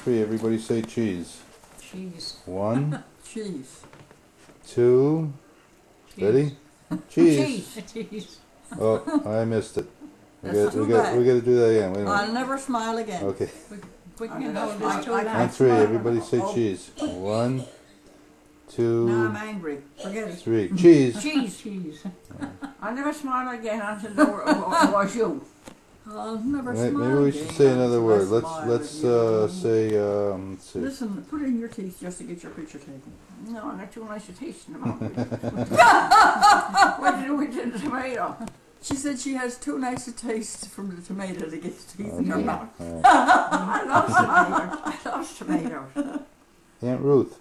three, everybody say cheese. Cheese. 1, Cheese. 2, Cheese. ready? Cheese. Cheese. Oh, I missed it. We That's got too bad. to do that again. Wait a minute. I'll never smile again. Okay. We I'm can gonna hold smile. this till I On last. 3, smile. everybody say Oh. cheese. 1, Now 2, I'm angry. Forget it. 3. Cheese. Cheese. Cheese. I'll never smile again until it was you. I'll never smile Maybe we again should say another until I word. smile Let's again. say let's see. Listen, put it in your teeth just to get your picture taken. No, I got too nice a taste in the mouth. What did you do with the tomato? She said she has too nice a taste from the tomato to get teeth in her Okay. mouth. All right. I love tomatoes. Aunt Ruth,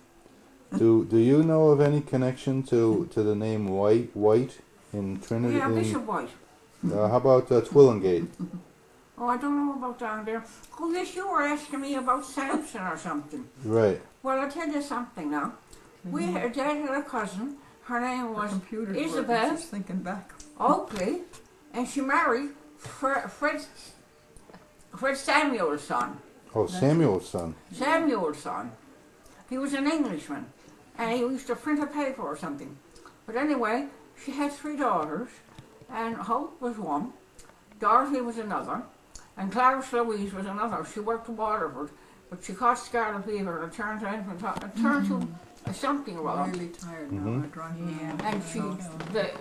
do you know of any connection to the name White in Trinity? Yeah, Bishop White. How about Twillingate? Oh, I don't know about down there. Oh, yes, you were asking me about Samson or something. Right. Well, I'll tell you something now. Dad had a cousin. Her name was Isabel Just thinking back. Oakley, and she married Fred Samuel's son. Oh, Samuel's son. Samuel's son. He was an Englishman, and he used to print a paper or something. But anyway, she had 3 daughters, and Hope was one, Dorothy was another, and Clarice Louise was another. She worked in Waterford, but she caught scarlet fever and turned to something or I'm other. really tired now. I drive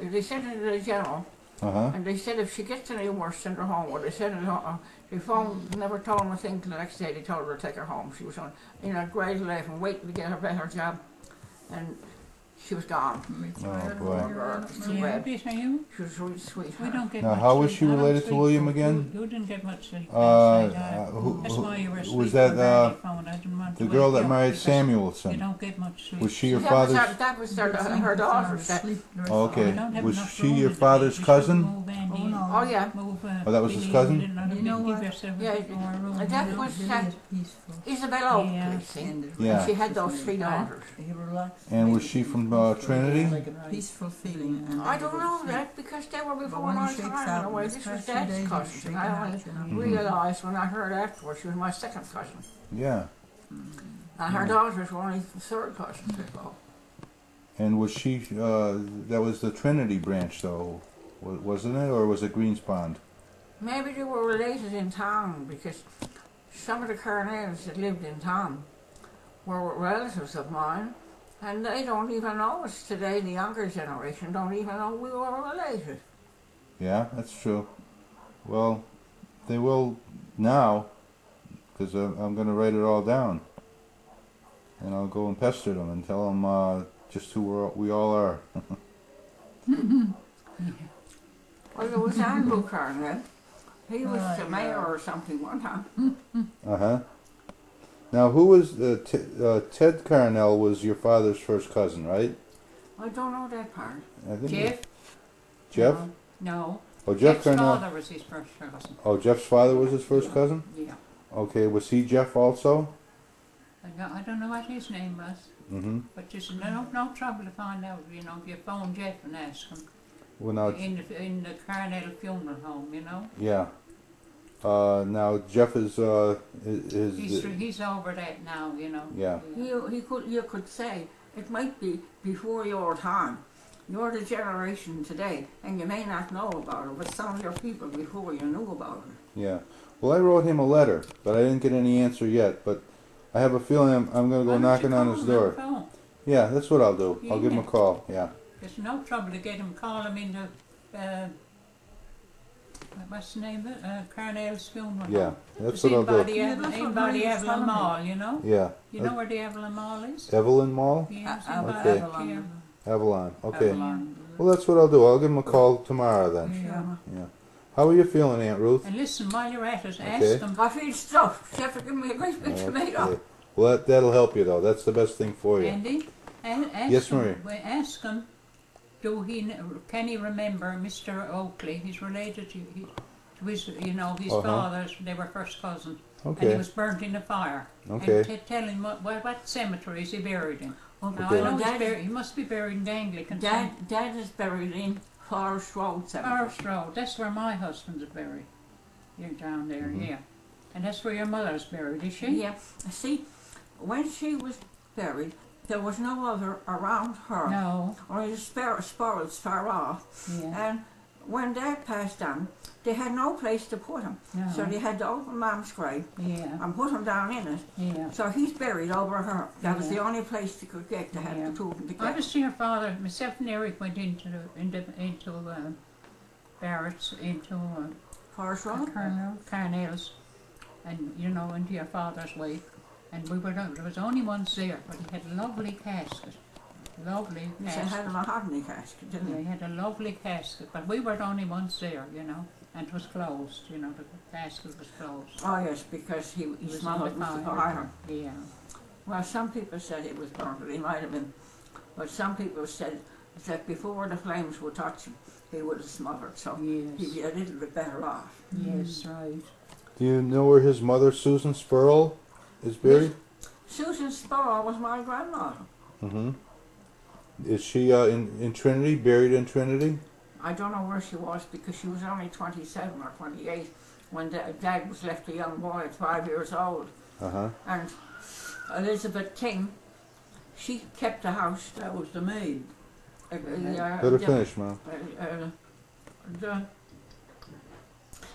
And they sent her to the general, and they said if she gets any worse, send her home. Well, they said the phone never told them a thing till the next day. They told her to take her home. She was on in a grade 11, waiting to get her better job, and she was gone. Oh boy. It's too Yeah, bad. this are you? She was really sweet. We don't get Now, much how was sleep. she I don't related to sleep William so again? good. You didn't get much sleep Uh, last night. That's who- why you were was asleep that, on Daddy phone. I didn't want to The girl wake that you married because You Samuelson. don't get much sleep. Was she your That father's? was her daughter. Okay. We don't have Was enough she room your today. father's We should cousin? move Andy Oh, in. no. Oh yeah. Move, Oh, that was his Billy cousin? in and You know give what? yourself Yeah, more room. that was Isabel Oakley. Yeah. See? Yeah. And she had those 3 daughters. You relax. And was she from Trinity? Like a peaceful feeling. And I don't know that because they were But before when my he shakes time. out, In a way, this this was past few Dad's days, he was cousin. shaking I only out, you know. realised when I heard afterwards she was my 2nd cousin. Yeah. And her daughters were only the 3rd cousin. And was she? That was the Trinity branch, though, wasn't it, or was it Greenspond? Maybe they were related in town because some of the Cornells that lived in town were relatives of mine, and they don't even know us today. The younger generation don't even know we were related. Yeah, that's true. Well, they will now, because I'm going to write it all down, and I'll go and pester them and tell them just who we all are. Well, there was Andrew Cornell. He was the mayor or something one time. Now, who was Ted Carnell? Was your father's first cousin, right? I don't know that part. I think Jeff? Jeff? No. Oh, Jeff Jeff's Carnell. father was his first cousin. Oh, Jeff's father was his first cousin. Yeah. Okay, was he Jeff also? I don't know what his name was, Mm-hmm. but just no trouble to find out. You know, if you phone Jeff and ask him Well, now, in the Carnell funeral home, you know. yeah. Now Jeff is He's over that now, you know. Yeah. You could say it might be before your time. You're the generation today, and you may not know about it, but some of your people before you knew about it. Yeah. Well, I wrote him a letter, but I didn't get any answer yet. But I have a feeling I'm going to go knocking on his door. Yeah, that's what I'll do. I'll give him a call. Yeah. There's no trouble to get him. Call him into what's the name of it? Carnell's funeral. Yeah, that's what I'll do. Anybody Evelyn Mall, you know? Yeah. You know where the Evelyn Mall is? Evelyn Mall? Yes, Okay. Avalon. Okay. Avalon. Well, that's what I'll do. I'll give him a call tomorrow then. Yeah. Yeah. How are you feeling, Aunt Ruth? And listen, while you're at it, Okay. ask them. I feel stuffed. Chef, give me a great big tomato. Okay. Well, that'll help you though. That's the best thing for you. Andy, ask Yes, him, Marie. ask him, can he remember Mr. Oakley? He's related to his, you know, his fathers. They were first cousins. And he Okay. was burnt in a fire. Okay. And tell him what cemetery is he buried in. Now, Okay. I know he must be buried in Anglican. Dad is buried in Forest Road Cemetery. Forest Road. That's where my husband's buried. You're down there, yeah. And that's where your mother's buried, is she? Yeah. See, when she was buried, there was no other around her. No. Only the sparrows far off. Yeah. And when Dad passed on, they had no place to put him. No. So they had to open Mom's grave Yeah. and put him down in it. Yeah. So he's buried over her. That was Yeah. the only place they could get to have Yeah. the two of them I together. was your father. Myself and Eric went into Barrett's, into Forest Road? Carnell's, and you know, into your father's wake. And we were there was only one there, but he had a lovely casket. Lovely They casket. had a mahogany casket, didn't Yeah, they? he had a lovely casket, but we were the only ones there, you know, and it was closed, you know, the casket was closed. Oh yes, because he It was smelled in it the with the fire. fire. Yeah. Well, some people said it was burnt, but he might have been. But some people said that before the flames would touch him, he would have smothered, so he'd Yes. be a little bit better off. Yes, right. Do you know where his mother, Susan Spurl, is buried? Susan Sparrow was my grandmother. Mm-hmm. Is she in Trinity, buried in Trinity? I don't know where she was because she was only 27 or 28 when Dad was left a young boy at 5 years old. Uh-huh. And Elizabeth King, she kept the house. That was the maid. Uh, Let her finish, Mom.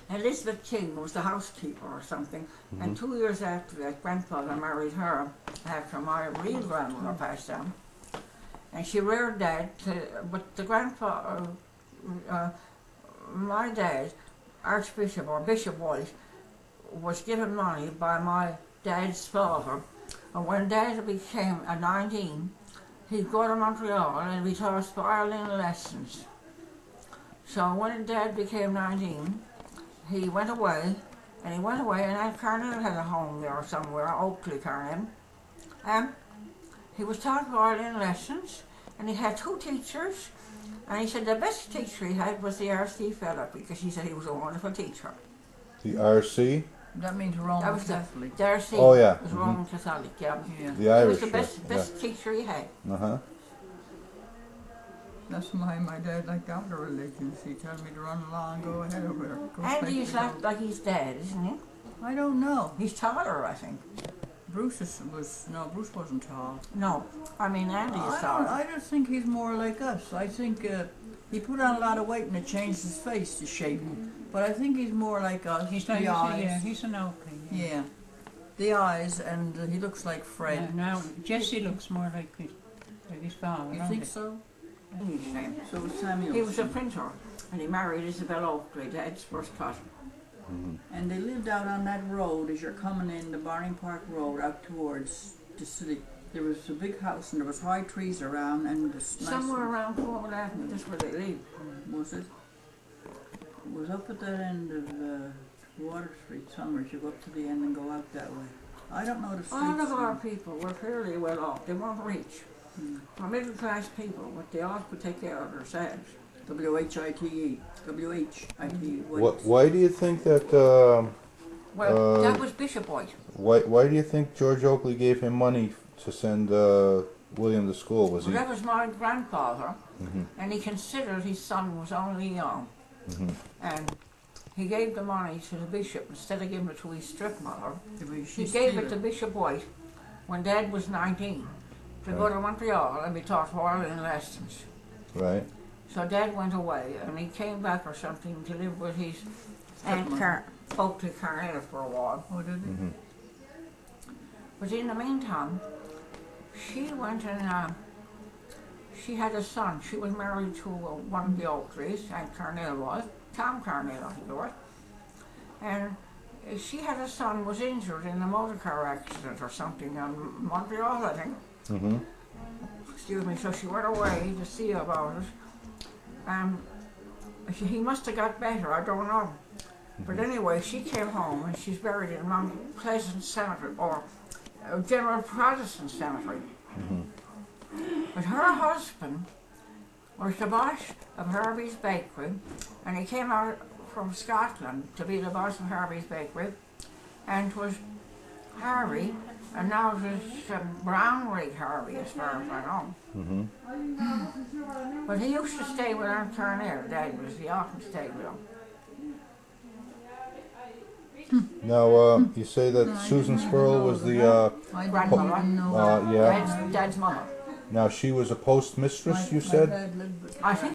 Elizabeth King was the housekeeper or something, and Mm-hmm. 2 years after that, grandfather married her after my real grandmother passed on. And she reared Dad, but the grandfather, my dad, Archbishop or Bishop White, was given money by my dad's father. And when Dad became 19, he'd go to Montreal and he taught violin lessons. So when Dad became 19, he went away, and Aunt Carnell had a home there somewhere, Oakley, Carnell. He was taught violin lessons, and he had 2 teachers, and he said the best teacher he had was the RC fella, because he said he was a wonderful teacher. The RC? That means That Roman was Catholic. the RC Oh, yeah. was Mhm. Roman Catholic, yeah. Yeah. The He Irish. was the best teacher he had. Uh-huh. That's why my dad liked other religions. He told me to run along, go ahead over there. Go And straight he's to God. like his dad, isn't he? I don't know. He's taller, I think. Bruce Bruce wasn't tall. No, I mean Andy is taller. I just think he's more like us. I think he put on a lot of weight and it changed his face to shape. But I think he's more like us. He's like, the eyes. yeah, he's an Oakley. Yeah. The eyes, and he looks like Fred. Yeah, now Jesse looks more like his father. You don't think he? so? His name. So was Samuel. He was a printer, and he married Isabel Oakley, Dad's first cousin. And they lived out on that road as you're coming in the Barring Park Road out towards the city. There was a big house and there was high trees around and this Somewhere around Cornwall Avenue, that's where they live. was it? It was up at that end of Water Street somewhere. You go up to the end and go out that way. I don't know the streets. All of our people were fairly well off. They weren't rich. Were middle class people, but they all could take care of themselves. W-H-I-T-E. W-H-I-T-E. Why do you think that? Well, that was Bishop White. Why do you think George Oakley gave him money to send William to school? Was Well, he? that was my grandfather, Mhm. and he considered his son was only young. Mhm. And he gave the money to the bishop instead of giving it to his stepmother. He She gave it to Bishop White when Dad was 19 to go Right. to Montreal and be taught violin lessons. Right. So Dad went away and he came back or something to live with his Aunt Stepmother. Oakley Carnell for a while. Oh, did he? Mhm. But in the meantime, she went and she had a son. She was married to one of the Oakleys, Aunt Carnell was, Tom Carnell, I think it was. And she had a son was injured in a motor car accident or something in Montreal, I think. Mhm. Excuse me. So she went away to see about it. He must have got better, I don't know. But anyway, she came home and she's buried in Mount Pleasant Cemetery, or General Protestant Cemetery. But her husband was the boss of Harvey's Bakery, and he came out from Scotland to be the boss of Harvey's Bakery, and it was Harvey, and now it's Brownrigg Harvey, as far as I know. Mhm. But he used to stay with Aunt Carnell. Dad was, he often stayed with him. Now, you say that Susan Spurl was the, I didn't Grandmother. even know. yeah. Dad's mother. Now she was a postmistress, you My said? dad lived with I think